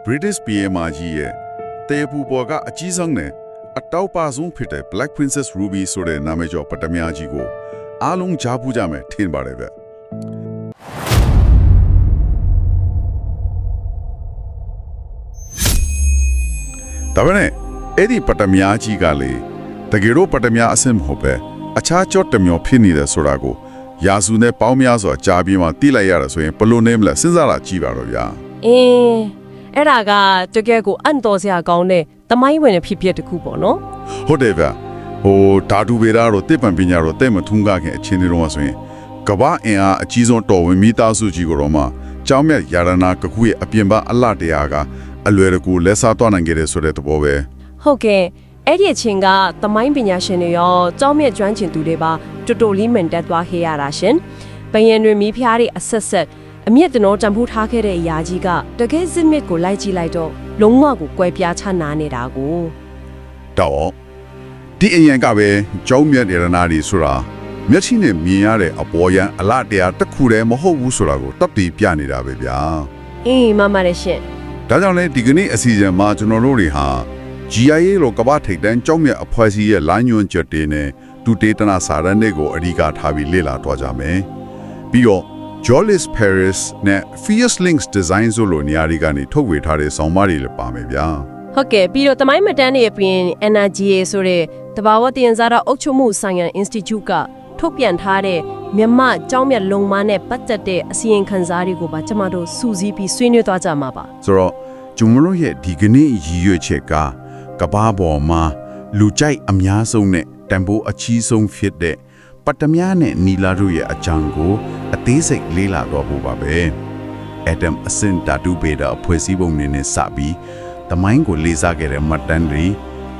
British PM ကြီးရဲ့တေပူပေါ်ကအကြီးဆုံးနဲ့အတောက်ပါဆုံးဖြစ်တဲ့ Black Princess Ruby ဆိုတဲ့နာမည်ကျော်ပတ္တမြားကြီးကိုအားလုံးကြားဖူးကြမယ်ထင်ပါတယ်ဗျဒါပေမဲ့အဲ့ဒီပတ္တမြားကြီးကလေတကယ်တော့ပတ္တမြားအဆင့်မဟုတ်ပဲအခြားကြော့တမျိုးဖြစ်နေတယ်ဆိုတာကိုရာစုနဲ့ပေါင်းများစွာကြားပြီးမှသိလိုက်ရတာဆိုရင်ဘလို့နေမလဲစဉ်းစားလာကြည့်ပါတော့ဗျာအဲ့ဒါကတကယ်ကိုအန်တော်စရာကောင်းတဲ့သမိုင်းဝင်တဲ့ဖြစ်ဖြစ်တစ်ခုပေါ့နော်ဟုတ်တယ်ဗျဓာတုဗေဒတော့တစ်ပံပညာတော့တဲ့မထုံးကားခင်အချင်းတွေတော့ဆိုရင်ကမ္ဘာအင်အားအကြီးဆုံးတော်ဝင်မိသားစုကြီးကိုတော့မှကြောင်းမြတ်ယာရနာကခုရဲ့အပြင်ပအလှတရားကအလွယ်တကူလက်စားသွားနိုင်ခဲ့တဲ့ဆိုတဲ့သဘောပဲဟုတ်ကဲ့အဲ့ဒီအချင်းကသမိုင်းပညာရှင်တွေရောကြောင်းမြတ်ကျွမ်းကျင်သူတွေပါတူတူလေးမန်တက်သွားခဲ့ရတာရှင်ဘယံတွေမိဖျားတွေအဆက်ဆက်အမြင့်တနောတံဖူးထားခဲ့တဲ့အရာကြီးကတကယ်စစ်မြစ်ကိုလိုက်ကြည့်လိုက်တော့လုံးဝကိုကွဲပြားခြားနာနေတာကိုတော့ဒီအရင်ကပဲကြောင်းမြတ်ရတနာတွေဆိုတာမျက်စိနဲ့မြင်ရတဲ့အပေါ်ယံအလားတရားတစ်ခုတည်းမဟုတ်ဘူးဆိုတာကိုတပ်ပြီးပြနေတာပဲဗျာမှန်ပါတယ်ရှင်ဒါကြောင့်လဲဒီကနေ့အစီအစဉ်မှာကျွန်တော်တို့တွေဟာ GIA လို့ကမ္ဘာထိပ်တန်းကြောင်းမြတ်အဖွဲ့အစည်းရဲ့လိုင်းညွှန်ချက်တွေနဲ့ဒုတေသနာစာရန်တွေကိုအဓိကထားပြီးလေ့လာတော့ကြမယ်ပြီးတော့Jollis Paris နဲ့ Fierce Links Design ဆိုလိုနေရာတွေကနေထုတ်ဝေထားတဲ့ဆောင်းပါးတွေလည်းပါမယ်ဗျာဟုတ်ကဲ့ပြီးတော့တမိုင်းမတန်းတွေအပြင် NRGA ဆိုတဲ့တဘာဝတင်စားတော့အုပ်ချုပ်မှုဆိုင်ရာ Institute ကထုတ်ပြန်ထားတဲ့မြန်မာကျောင်းမြတ်လုံမနဲ့ပတ်သက်တဲ့အစီရင်ခံစာတွေကိုပါကျမတို့စူးစီးပြီးဆွေးနွေးသွားကြမှာပါဆိုတော့ကျွန်တော်တို့ရဲ့ဒီကနေ့ရည်ရွယ်ချက်ကကဘာပေါ်မှာလူကြိုက်အများဆုံးနဲ့တန်ဖိုးအကြီးဆုံးဖြစ်တဲ့ပတ္တမြားနဲ့နီလာတို့ရဲ့အကြောင်းကိုအသေးစိတ်လေ့လာတော့ဖို့ပါပဲ။ Adam အစင်ဓာတုဗေဒအဖွဲ့အစည်းပုံနဲ့စပြီးတမိုင်းကိုလေးစားခဲ့တဲ့မှတ်တမ်းတွေ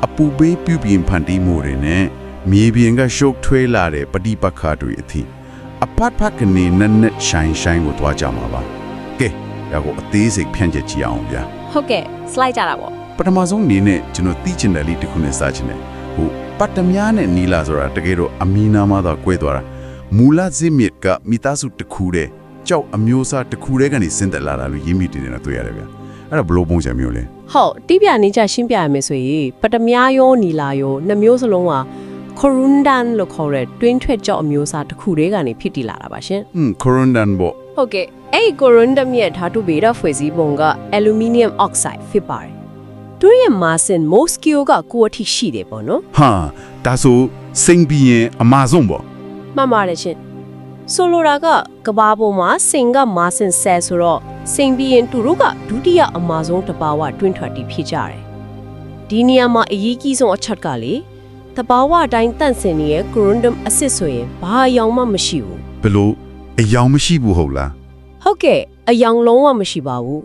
အပူပေးပြုပြင်ဖန်တီးမှုတွေနဲ့မြေပြင်ကရှုပ်ထွေးလာတဲ့ပဋိပက္ခတွေအထိအပတ်ဖက်ကနေနဲ့ရှိုင်းကိုတွားကြမှာပါ။ကဲဒါကိုအသေးစိတ်ဖြန့်ချက်ကြည့်အောင်ဗျာ။ဟုတ်ကဲ့ slide ကြတာပေါ့။ပထမဆုံးအနေနဲ့ကျွန်တော်သိချင်တယ်လေးတစ်ခုနဲ့စချင်တယ်။ပတ္တမြားနဲ့နီလာဆိုတာတကယ်တော့အမီနာမှာတော့ကွဲသွားတာမူလဇစ်မြစ်ကမိသားစုတစ်ခုတည်းကြောက်အမျိုးအစားတစ်ခုတည်းကနေဆင်းသက်လာတာလို့ရင်းမိတင်နေတာတွေ့ရတယ်ဗျအဲ့ဒါဘလို့ပုံစံမျိုးလဲဟုတ်တိပြနေကြရှင်းပြရမယ်ဆိုရင်ပတ္တမြားရောနီလာရောနှစ်မျိုးစလုံးကခရွန်ဒန်လို့ခေါ်တဲ့တွင်းထွက်ကြောက်အမျိုးအစားတစ်ခုတည်းကနေဖြစ်တည်လာတာပါရှင်ခရွန်ဒန်ပေါ့ဟုတ်ကဲ့အဲ့ဒီခရွန်ဒန်ရဲ့ဓာတုဗေဒဖွဲ့စည်းပုံကအလူမီနီယမ်အောက်ဆိုက်ဖြစ်ပါတယ်သူရဲ့မာဆင်မော့စကီယိုကကိုအထိရှိတယ်ပေါ့နော်ဟာဒါဆိုစိန်ပြီးရင်အမာဇွန်ပေါ့မှန်ပါတယ်ရှင်ဆိုလိုတာကကဘာပေါ်မှာစိန်ကမာဆင်ဆဲဆိုတော့စိန်ပြီးရင်သူတို့ကဒုတိယအမာဇုန်တဘာဝတွင်းထွက်တီးဖြစ်ကြတယ်ဒီနေရာမှာအရေးကြီးဆုံးအချက်ကလေတဘာဝအတိုင်းတန့်စင်နေတဲ့ဂရွန်ဒမ်အစ်စ်ဆိုရင်ဘာအယောင်မှမရှိဘူးဘလို့အယောင်မရှိဘူးဟုတ်လားဟုတ်ကဲ့အယောင်လုံးဝမရှိပါဘူး